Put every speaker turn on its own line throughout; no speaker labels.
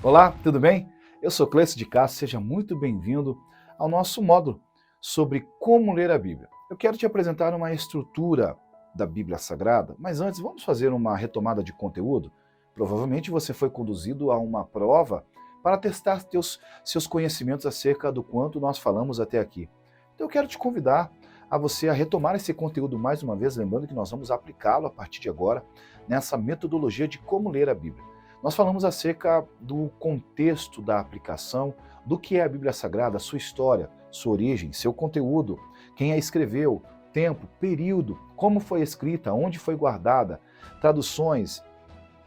Olá, tudo bem? Eu sou Cleiton de Castro, seja muito bem-vindo ao nosso módulo sobre como ler a Bíblia. Eu quero te apresentar uma estrutura da Bíblia Sagrada, mas antes vamos fazer uma retomada de conteúdo? Provavelmente você foi conduzido a uma prova para testar seus conhecimentos acerca do quanto nós falamos até aqui. Então eu quero te convidar a você a retomar esse conteúdo mais uma vez, lembrando que nós vamos aplicá-lo a partir de agora nessa metodologia de como ler a Bíblia. Nós falamos acerca do contexto da aplicação, do que é a Bíblia Sagrada, sua história, sua origem, seu conteúdo, quem a escreveu, tempo, período, como foi escrita, onde foi guardada, traduções,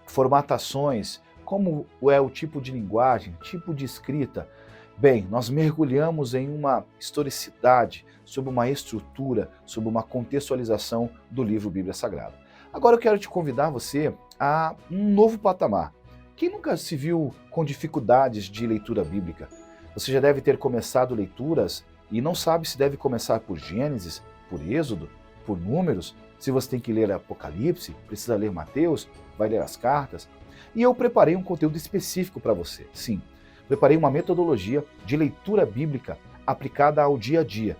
formatações, como é o tipo de linguagem, tipo de escrita. Bem, nós mergulhamos em uma historicidade, sobre uma estrutura, sobre uma contextualização do livro Bíblia Sagrada. Agora eu quero te convidar você a um novo patamar. Quem nunca se viu com dificuldades de leitura bíblica? Você já deve ter começado leituras e não sabe se deve começar por Gênesis, por Êxodo, por Números, se você tem que ler Apocalipse, precisa ler Mateus, vai ler as cartas. E eu preparei um conteúdo específico para você. Sim, preparei uma metodologia de leitura bíblica aplicada ao dia a dia,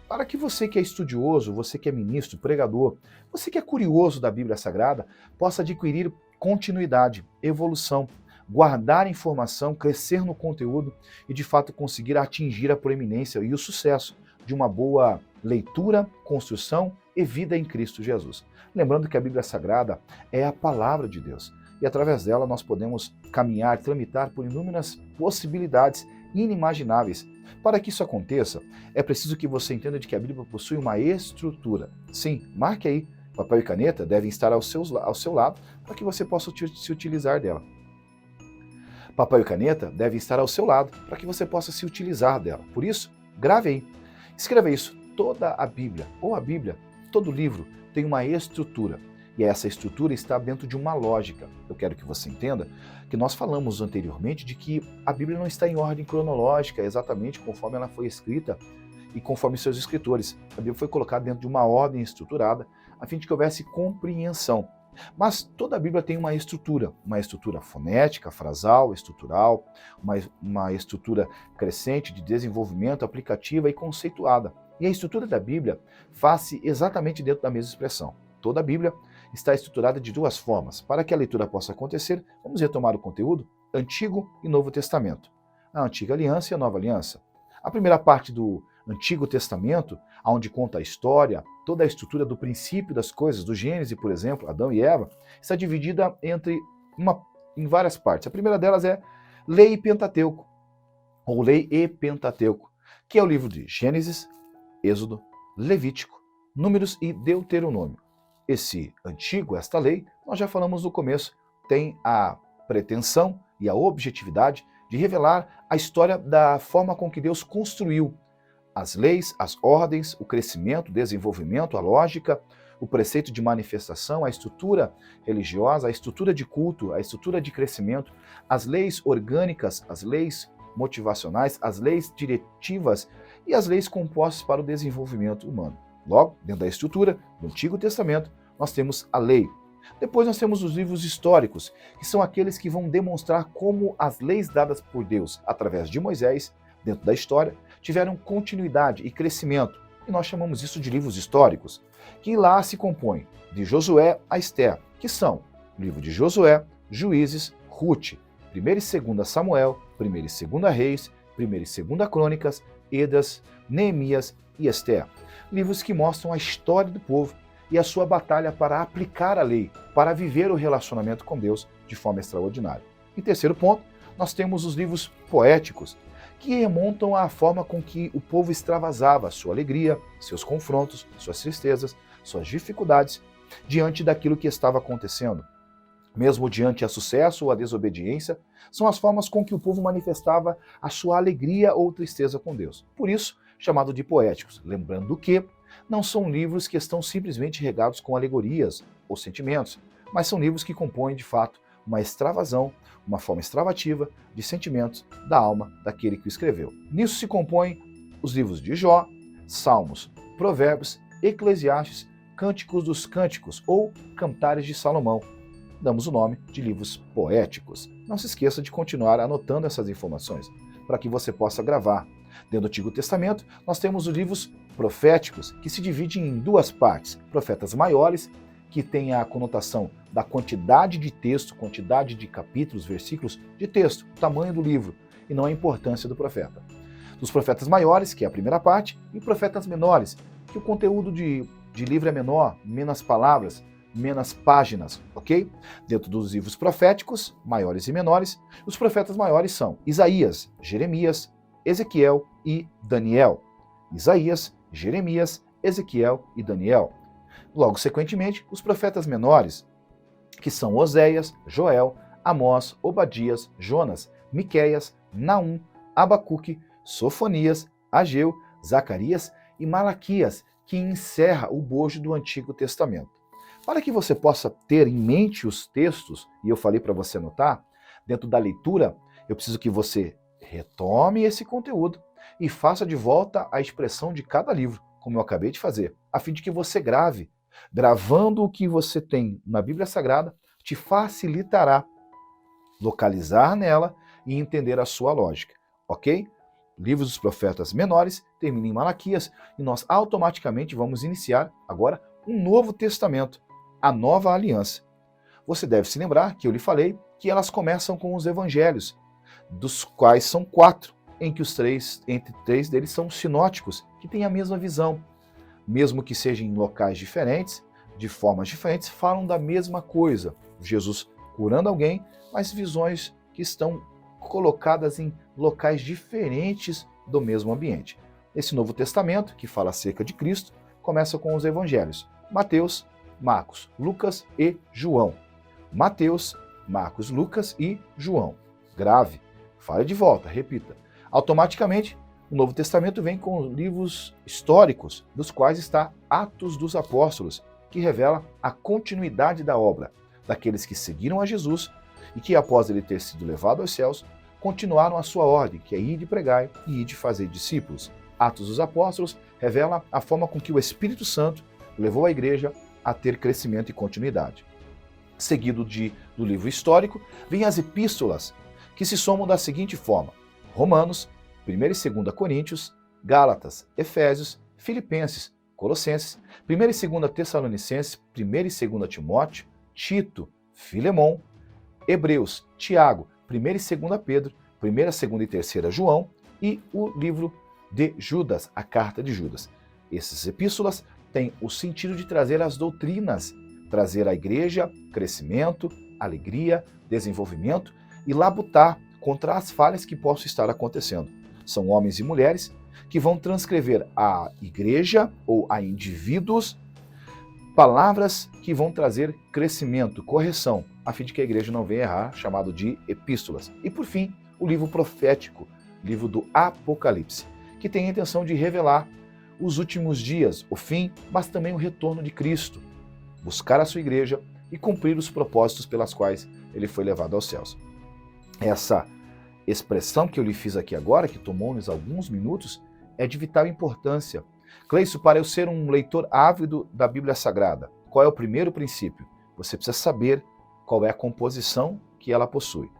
para que você que é estudioso, você que é ministro, pregador, você que é curioso da Bíblia Sagrada, possa adquirir continuidade, evolução, guardar informação, crescer no conteúdo e de fato conseguir atingir a proeminência e o sucesso de uma boa leitura, construção e vida em Cristo Jesus. Lembrando que a Bíblia Sagrada é a palavra de Deus e através dela nós podemos caminhar, tramitar por inúmeras possibilidades inimagináveis. Para que isso aconteça, é preciso que você entenda de que a Bíblia possui uma estrutura. Sim, marque aí. Papel e caneta devem estar ao seu lado para que você possa se utilizar dela. Papel e caneta devem estar ao seu lado para que você possa se utilizar dela. Por isso, grave aí. Escreva isso. Toda a Bíblia, ou a Bíblia, todo livro tem uma estrutura. E essa estrutura está dentro de uma lógica. Eu quero que você entenda que nós falamos anteriormente de que a Bíblia não está em ordem cronológica, exatamente conforme ela foi escrita e conforme seus escritores. A Bíblia foi colocada dentro de uma ordem estruturada, a fim de que houvesse compreensão. Mas toda a Bíblia tem uma estrutura fonética, frasal, estrutural, uma estrutura crescente de desenvolvimento, aplicativa e conceituada. E a estrutura da Bíblia faz-se exatamente dentro da mesma expressão. Toda a Bíblia está estruturada de duas formas. Para que a leitura possa acontecer, vamos retomar o conteúdo Antigo e Novo Testamento. A Antiga Aliança e a Nova Aliança. A primeira parte do Antigo Testamento, onde conta a história, toda a estrutura do princípio das coisas, do Gênesis, por exemplo, Adão e Eva, está dividida em várias partes. A primeira delas é Lei e Pentateuco, ou Lei e Pentateuco, que é o livro de Gênesis, Êxodo, Levítico, Números e Deuteronômio. Esta lei, nós já falamos no começo, tem a pretensão e a objetividade de revelar a história da forma com que Deus construiu as leis, as ordens, o crescimento, o desenvolvimento, a lógica, o preceito de manifestação, a estrutura religiosa, a estrutura de culto, a estrutura de crescimento, as leis orgânicas, as leis motivacionais, as leis diretivas e as leis compostas para o desenvolvimento humano. Logo, dentro da estrutura do Antigo Testamento, nós temos a lei. Depois nós temos os livros históricos, que são aqueles que vão demonstrar como as leis dadas por Deus através de Moisés, dentro da história, tiveram continuidade e crescimento. E nós chamamos isso de livros históricos, que lá se compõem de Josué a Esther, que são o livro de Josué, Juízes, Rute, 1ª e 2ª Samuel, 1ª e 2ª Reis, 1ª e 2ª Crônicas, Esdras, Neemias e Esther. Livros que mostram a história do povo e a sua batalha para aplicar a lei, para viver o relacionamento com Deus de forma extraordinária. Em terceiro ponto, nós temos os livros poéticos, que remontam à forma com que o povo extravasava sua alegria, seus confrontos, suas tristezas, suas dificuldades, diante daquilo que estava acontecendo. Mesmo diante a sucesso ou a desobediência, são as formas com que o povo manifestava a sua alegria ou tristeza com Deus. Por isso, chamado de poéticos. Lembrando que não são livros que estão simplesmente regados com alegorias ou sentimentos, mas são livros que compõem, de fato, uma extravasão, uma forma extravativa de sentimentos da alma daquele que o escreveu. Nisso se compõem os livros de Jó, Salmos, Provérbios, Eclesiastes, Cânticos dos Cânticos ou Cantares de Salomão. damos o nome de livros poéticos. Não se esqueça de continuar anotando essas informações, para que você possa gravar. Dentro do Antigo Testamento, nós temos os livros proféticos, que se dividem em duas partes. Profetas maiores, que têm a conotação da quantidade de texto, quantidade de capítulos, versículos de texto, o tamanho do livro, e não a importância do profeta. Dos profetas maiores, que é a primeira parte, e profetas menores, que o conteúdo de livro é menor, menos palavras, menos páginas, ok? Dentro dos livros proféticos, maiores e menores, os profetas maiores são Isaías, Jeremias, Ezequiel e Daniel. Isaías, Jeremias, Ezequiel e Daniel. Logo, sequentemente, os profetas menores, que são Oséias, Joel, Amós, Obadias, Jonas, Miqueias, Naum, Abacuque, Sofonias, Ageu, Zacarias e Malaquias, que encerra o bojo do Antigo Testamento. Para que você possa ter em mente os textos, e eu falei para você anotar, dentro da leitura, eu preciso que você retome esse conteúdo e faça de volta a expressão de cada livro, como eu acabei de fazer, a fim de que você grave. Gravando o que você tem na Bíblia Sagrada, te facilitará localizar nela e entender a sua lógica, ok? Livros dos profetas menores termina em Malaquias e nós automaticamente vamos iniciar agora um novo testamento, a nova aliança. Você deve se lembrar que eu lhe falei que elas começam com os evangelhos, dos quais são 4, em que entre três deles são sinóticos, que têm a mesma visão. Mesmo que sejam em locais diferentes, de formas diferentes, falam da mesma coisa. Jesus curando alguém, mas visões que estão colocadas em locais diferentes do mesmo ambiente. Esse Novo Testamento, que fala acerca de Cristo, começa com os evangelhos: Mateus, Marcos, Lucas e João. Mateus, Marcos, Lucas e João. Grave, fale de volta, repita. Automaticamente, o Novo Testamento vem com livros históricos, dos quais está Atos dos Apóstolos, que revela a continuidade da obra daqueles que seguiram a Jesus e que, após ele ter sido levado aos céus, continuaram a sua ordem, que é ir de pregar e ir de fazer discípulos. Atos dos Apóstolos revela a forma com que o Espírito Santo levou a igreja a ter crescimento e continuidade. Seguido do livro histórico, vêm as epístolas, que se somam da seguinte forma: Romanos, 1 e 2 Coríntios, Gálatas, Efésios, Filipenses, Colossenses, 1 e 2 Tessalonicenses, 1 e 2 Timóteo, Tito, Filemon, Hebreus, Tiago, 1 e 2 Pedro, 1, 2 e 3 João e o livro de Judas, a carta de Judas. Essas epístolas têm o sentido de trazer as doutrinas, trazer à igreja crescimento, alegria, desenvolvimento e labutar contra as falhas que possam estar acontecendo. São homens e mulheres que vão transcrever à igreja ou a indivíduos palavras que vão trazer crescimento, correção, a fim de que a igreja não venha errar, chamado de epístolas. E por fim, o livro profético, livro do Apocalipse, que tem a intenção de revelar os últimos dias, o fim, mas também o retorno de Cristo, buscar a sua igreja e cumprir os propósitos pelas quais ele foi levado aos céus. Essa expressão que eu lhe fiz aqui agora, que tomou-nos alguns minutos, é de vital importância. Cleison, para eu ser um leitor ávido da Bíblia Sagrada, qual é o primeiro princípio? Você precisa saber qual é a composição que ela possui.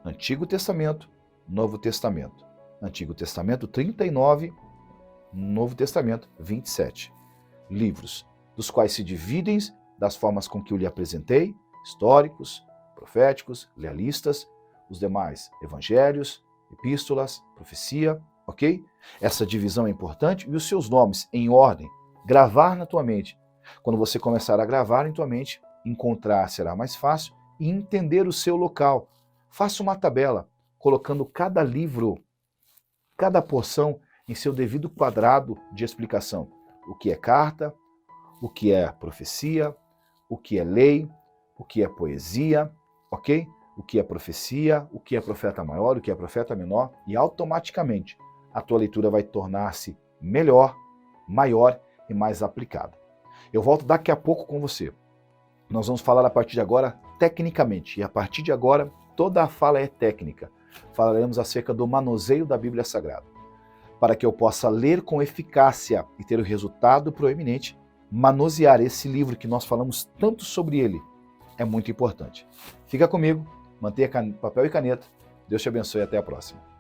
Antigo Testamento, Novo Testamento. Antigo Testamento 39, Novo Testamento 27. Livros, dos quais se dividem das formas com que eu lhe apresentei, históricos, proféticos, realistas, os demais evangelhos, epístolas, profecia, ok? Essa divisão é importante e os seus nomes em ordem, gravar na tua mente. Quando você começar a gravar em tua mente, encontrar será mais fácil e entender o seu local. Faça uma tabela, colocando cada livro, cada porção em seu devido quadrado de explicação. O que é carta, o que é profecia, o que é lei, o que é poesia, ok? O que é profecia, o que é profeta maior, o que é profeta menor, e automaticamente a tua leitura vai tornar-se melhor, maior e mais aplicada. Eu volto daqui a pouco com você. Nós vamos falar a partir de agora tecnicamente, e a partir de agora toda a fala é técnica. Falaremos acerca do manuseio da Bíblia Sagrada. Para que eu possa ler com eficácia e ter o resultado proeminente, manusear esse livro que nós falamos tanto sobre ele, é muito importante. Fica comigo, mantenha papel e caneta. Deus te abençoe e até a próxima.